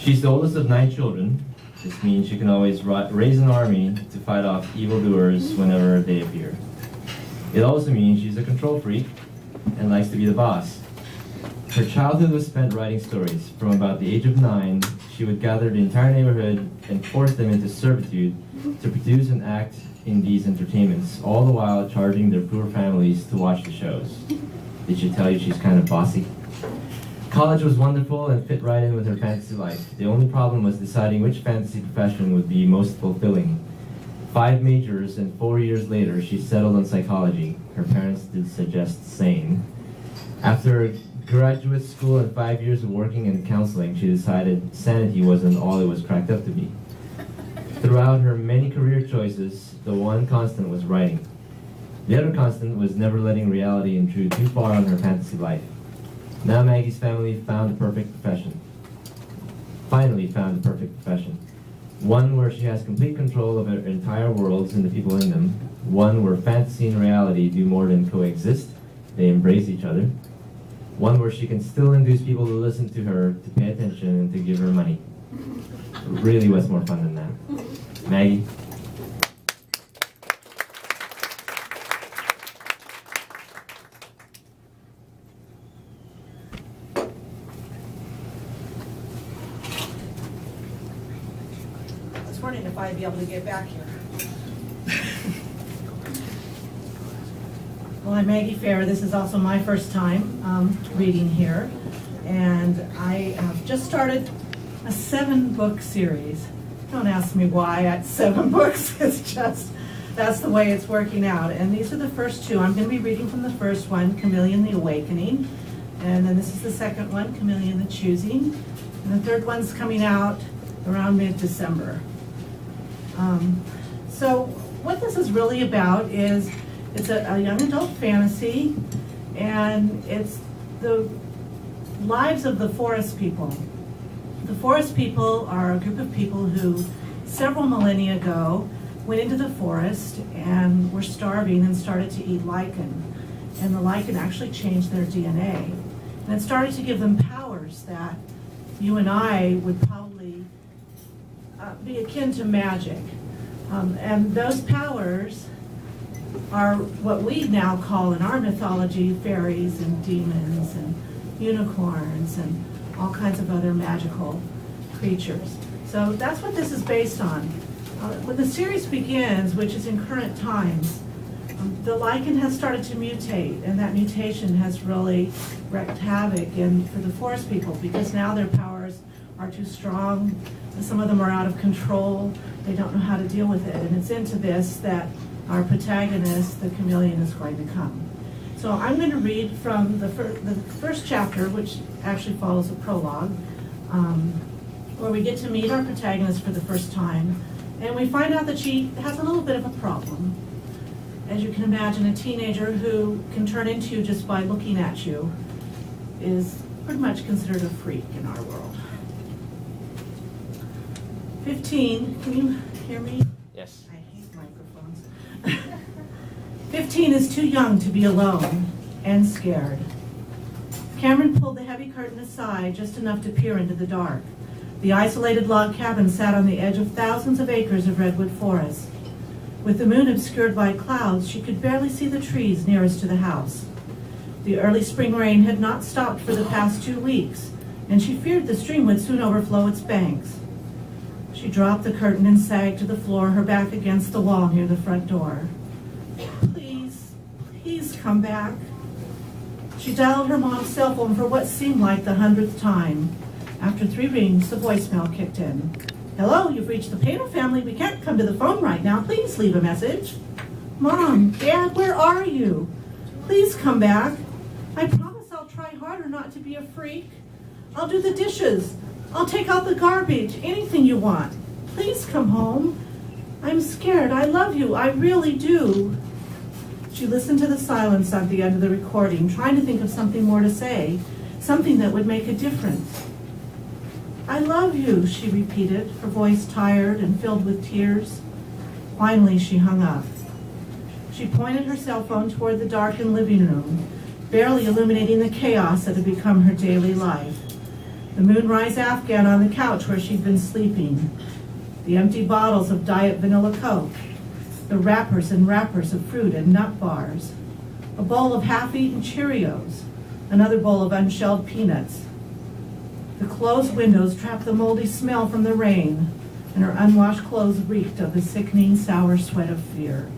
She's the oldest of 9 children. This means she can always raise an army to fight off evildoers whenever they appear. It also means she's a control freak and likes to be the boss. Her childhood was spent writing stories. From about the age of 9, she would gather the entire neighborhood and force them into servitude to produce and act in these entertainments, all the while charging their poor families to watch the shows. Did she tell you she's kind of bossy? College was wonderful and fit right in with her fantasy life. The only problem was deciding which fantasy profession would be most fulfilling. 5 majors and 4 years later, she settled on psychology. Her parents did suggest sane. After graduate school and 5 years of working in counseling, she decided sanity wasn't all it was cracked up to be. Throughout her many career choices, the one constant was writing. The other constant was never letting reality intrude too far on her fantasy life. Now Maggie's family found the perfect profession. Finally found the perfect profession. One where she has complete control of her entire worlds and the people in them. One where fantasy and reality do more than coexist, they embrace each other. One where she can still induce people to listen to her, to pay attention, and to give her money. Really, what's more fun than that? Maggie? I was wondering if I'd be able to get back here. Well, I'm Maggie Faire. This is also my first time reading here. And I have just started a 7-book series. Don't ask me why at 7 books. It's just, that's the way it's working out. And these are the first 2. I'm going to be reading from the first one, Chameleon the Awakening. And then this is the second one, Chameleon the Choosing. And the third one's coming out around mid-December. So what this is really about is it's a young adult fantasy, and it's the lives of the forest people. The forest people are a group of people who several millennia ago went into the forest and were starving and started to eat lichen. And the lichen actually changed their DNA. And it started to give them powers that you and I would probably be akin to magic. And those powers are what we now call in our mythology fairies and demons and unicorns and all kinds of other magical creatures. So that's what this is based on. When the series begins, which is in current times, the lichen has started to mutate, and that mutation has really wreaked havoc for the forest people, because now their powers are too strong. Some of them are out of control. They don't know how to deal with it. And it's into this that our protagonist, the chameleon, is going to come. So I'm going to read from the first chapter, which actually follows a prologue, where we get to meet our protagonist for the first time. And we find out that she has a little bit of a problem. As you can imagine, a teenager who can turn into you just by looking at you is pretty much considered a freak in our world. 15, can you hear me? Yes. I hate microphones. 15 is too young to be alone and scared. Cameron pulled the heavy curtain aside just enough to peer into the dark. The isolated log cabin sat on the edge of thousands of acres of redwood forest. With the moon obscured by clouds, she could barely see the trees nearest to the house. The early spring rain had not stopped for the past 2 weeks, and she feared the stream would soon overflow its banks. She dropped the curtain and sagged to the floor, her back against the wall near the front door. Please come back. She dialed her mom's cell phone for what seemed like the 100th time. After 3 rings, the voicemail kicked in. Hello, you've reached the Painter family. We can't come to the phone right now. Please leave a message. Mom, Dad, where are you? Please come back. I promise I'll try harder not to be a freak. I'll do the dishes. I'll take out the garbage. Anything you want. Please come home. I'm scared. I love you. I really do. She listened to the silence at the end of the recording, trying to think of something more to say, something that would make a difference. I love you, she repeated, her voice tired and filled with tears. Finally, she hung up. She pointed her cell phone toward the darkened living room, barely illuminating the chaos that had become her daily life. The moonrise Afghan on the couch where she'd been sleeping. The empty bottles of Diet Vanilla Coke. The wrappers and wrappers of fruit and nut bars. A bowl of half-eaten Cheerios. Another bowl of unshelled peanuts. The closed windows trapped the moldy smell from the rain, and her unwashed clothes reeked of the sickening, sour sweat of fear.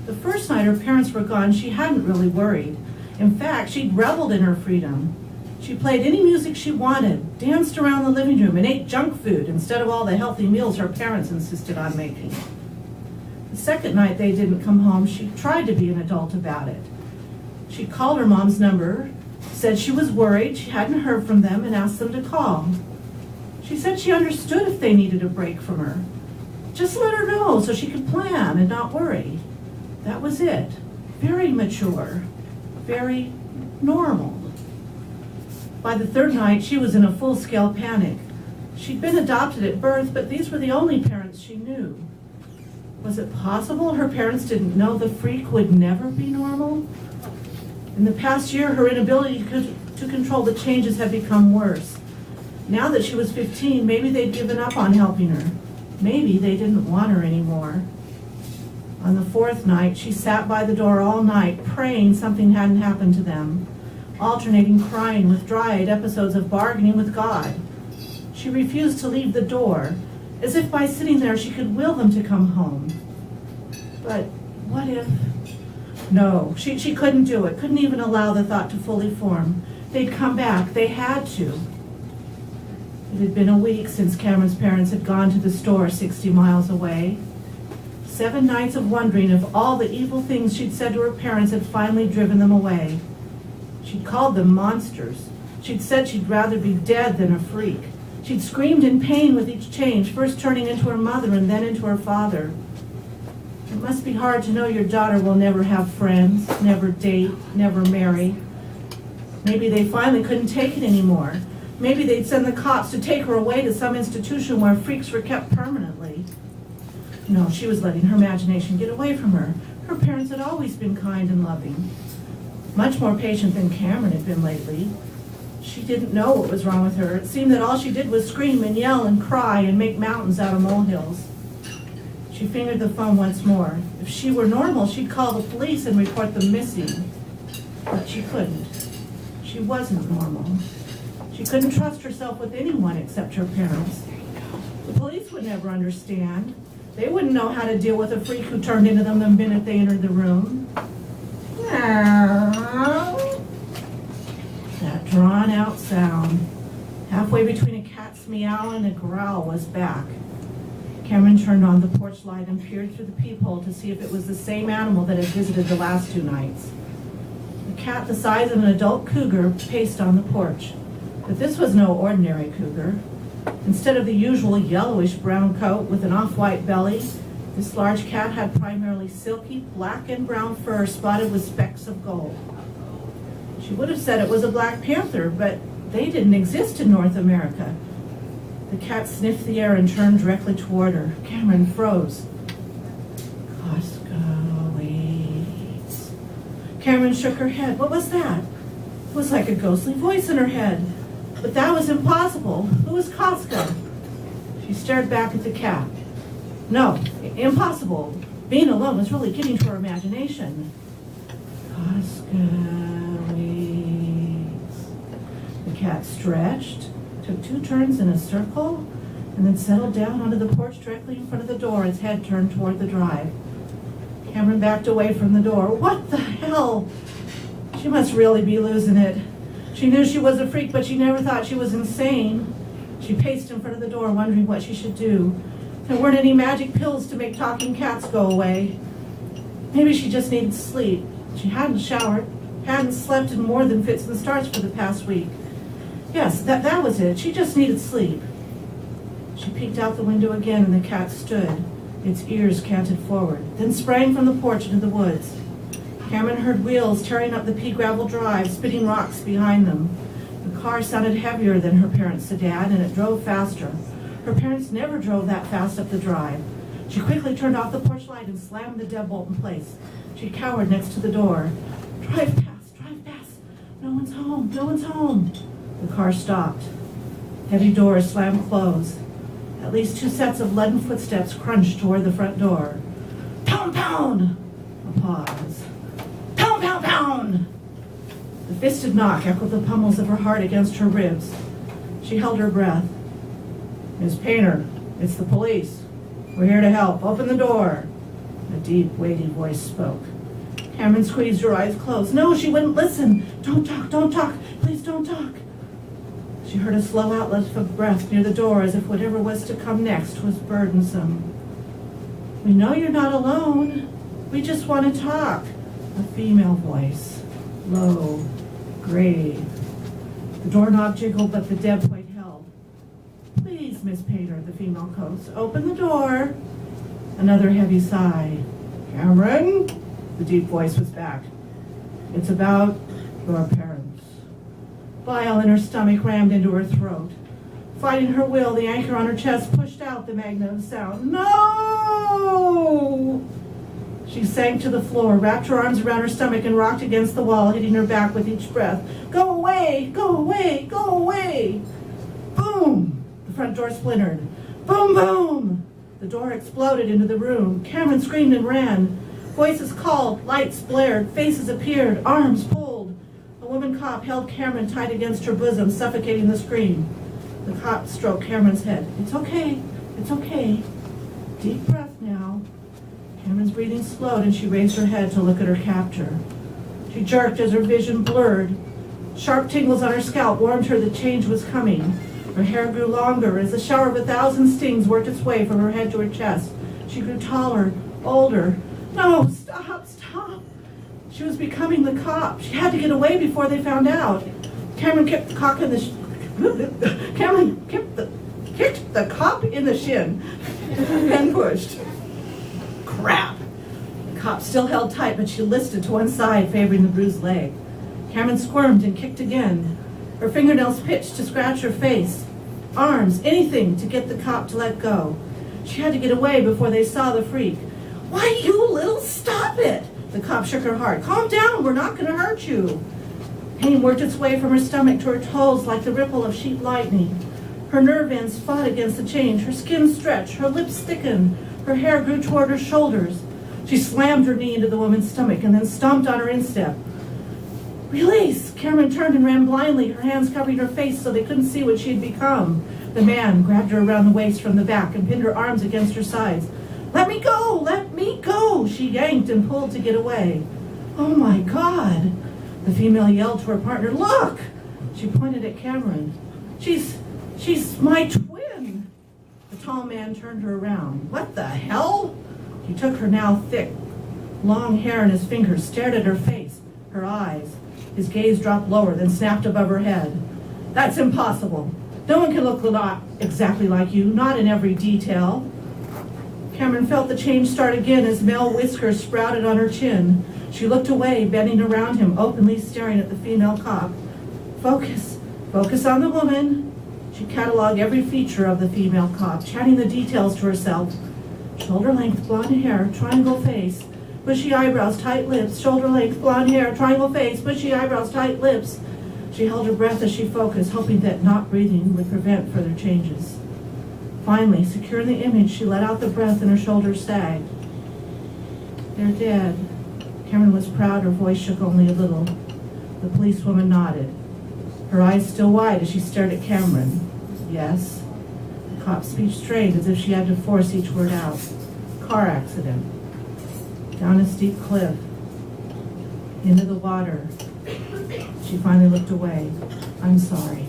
The first night her parents were gone, she hadn't really worried. In fact, she'd reveled in her freedom. She played any music she wanted, danced around the living room, and ate junk food instead of all the healthy meals her parents insisted on making. The second night they didn't come home, she tried to be an adult about it. She called her mom's number, said she was worried she hadn't heard from them, and asked them to call. She said she understood if they needed a break from her. Just let her know so she could plan and not worry. That was it. Very mature. Very normal. By the third night, she was in a full-scale panic. She'd been adopted at birth, but these were the only parents she knew. Was it possible her parents didn't know the freak would never be normal? In the past year, her inability to control the changes had become worse. Now that she was 15, maybe they'd given up on helping her. Maybe they didn't want her anymore. On the fourth night, she sat by the door all night, praying something hadn't happened to them, alternating crying with dry-eyed episodes of bargaining with God. She refused to leave the door, as if by sitting there she could will them to come home. But what if? No, she couldn't do it, couldn't even allow the thought to fully form. They'd come back, they had to. It had been a week since Cameron's parents had gone to the store 60 miles away. 7 nights of wondering if all the evil things she'd said to her parents had finally driven them away. She'd called them monsters. She'd said she'd rather be dead than a freak. She'd screamed in pain with each change, first turning into her mother and then into her father. It must be hard to know your daughter will never have friends, never date, never marry. Maybe they finally couldn't take it anymore. Maybe they'd send the cops to take her away to some institution where freaks were kept permanently. No, she was letting her imagination get away from her. Her parents had always been kind and loving. Much more patient than Cameron had been lately. She didn't know what was wrong with her. It seemed that all she did was scream and yell and cry and make mountains out of molehills. She fingered the phone once more. If she were normal, she'd call the police and report them missing. But she couldn't. She wasn't normal. She couldn't trust herself with anyone except her parents. The police would never understand. They wouldn't know how to deal with a freak who turned into them the minute they entered the room. That drawn-out sound, halfway between a cat's meow and a growl, was back. Cameron turned on the porch light and peered through the peephole to see if it was the same animal that had visited the last 2 nights. The cat the size of an adult cougar paced on the porch. But this was no ordinary cougar. Instead of the usual yellowish-brown coat with an off-white belly, this large cat had primarily silky black and brown fur spotted with specks of gold. She would have said it was a black panther, but they didn't exist in North America. The cat sniffed the air and turned directly toward her. Cameron froze. Costco waits. Cameron shook her head. What was that? It was like a ghostly voice in her head. But that was impossible. Who was Costco? She stared back at the cat. No, impossible. Being alone was really getting to her imagination. Costco waits. The cat stretched, took 2 turns in a circle, and then settled down onto the porch directly in front of the door, its head turned toward the drive. Cameron backed away from the door. What the hell? She must really be losing it. She knew she was a freak, but she never thought she was insane. She paced in front of the door, wondering what she should do. There weren't any magic pills to make talking cats go away. Maybe she just needed sleep. She hadn't showered, hadn't slept in more than fits and starts for the past week. Yes, that was it. She just needed sleep. She peeked out the window again, and the cat stood, its ears canted forward, then sprang from the porch into the woods. Cameron heard wheels tearing up the pea gravel drive, spitting rocks behind them. The car sounded heavier than her parents' sedan, and it drove faster. Her parents never drove that fast up the drive. She quickly turned off the porch light and slammed the deadbolt in place. She cowered next to the door. Drive fast, drive fast. No one's home, no one's home. The car stopped. Heavy doors slammed closed. At least 2 sets of leaden footsteps crunched toward the front door. Pound, pound! A pause. Pound, pound, pound! The fisted knock echoed the pummels of her heart against her ribs. She held her breath. Miss Painter, it's the police. We're here to help. Open the door. A deep, weighty voice spoke. Cameron squeezed her eyes closed. No, she wouldn't listen. Don't talk. Please don't talk. She heard a slow outlet of breath near the door as if whatever was to come next was burdensome. We know you're not alone. We just want to talk. A female voice. Low, grave. The doorknob jiggled, but the dead weight held. Please, Miss Painter, the female coaxed. Open the door. Another heavy sigh. Cameron? The deep voice was back. It's about your parents. Bile in her stomach rammed into her throat. Fighting her will, the anchor on her chest pushed out the magnet of sound. No! She sank to the floor, wrapped her arms around her stomach, and rocked against the wall, hitting her back with each breath. Go away! Go away! Go away! Boom! The front door splintered. Boom, boom! The door exploded into the room. Cameron screamed and ran. Voices called, lights blared, faces appeared, arms pulled. A woman cop held Cameron tight against her bosom, suffocating the scream. The cop stroked Cameron's head. It's okay. It's okay. Deep breath now. Cameron's breathing slowed and she raised her head to look at her captor. She jerked as her vision blurred. Sharp tingles on her scalp warned her the change was coming. Her hair grew longer as a shower of 1,000 stings worked its way from her head to her chest. She grew taller, older. No, stop. She was becoming the cop. She had to get away before they found out. Cameron kicked the cop in the shin and pushed. Crap. The cop still held tight, but she listed to one side, favoring the bruised leg. Cameron squirmed and kicked again. Her fingernails pitched to scratch her face. Arms, anything to get the cop to let go. She had to get away before they saw the freak. Why, you little stop it! The cop shook her hard. Calm down, we're not going to hurt you. Pain worked its way from her stomach to her toes like the ripple of sheet lightning. Her nerve ends fought against the change. Her skin stretched, her lips thickened, her hair grew toward her shoulders. She slammed her knee into the woman's stomach and then stomped on her instep. Release! Cameron turned and ran blindly, her hands covering her face so they couldn't see what she had become. The man grabbed her around the waist from the back and pinned her arms against her sides. Let me go! Let me go! She yanked and pulled to get away. Oh my God! The female yelled to her partner, look! She pointed at Cameron. She's my twin! The tall man turned her around. What the hell? He took her now thick, long hair in his fingers, stared at her face, her eyes. His gaze dropped lower, then snapped above her head. That's impossible. No one can look exactly like you, not in every detail. Cameron felt the change start again as male whiskers sprouted on her chin. She looked away, bending around him, openly staring at the female cop. Focus on the woman. She cataloged every feature of the female cop, chatting the details to herself. Shoulder-length blonde hair, triangle face, bushy eyebrows, tight lips, shoulder-length blonde hair, triangle face, bushy eyebrows, tight lips. She held her breath as she focused, hoping that not breathing would prevent further changes. Finally, secure in the image, she let out the breath and her shoulders sagged. They're dead. Cameron was proud, her voice shook only a little. The policewoman nodded, her eyes still wide as she stared at Cameron. Yes. The cop's speech strained as if she had to force each word out. Car accident. Down a steep cliff. Into the water. She finally looked away. I'm sorry.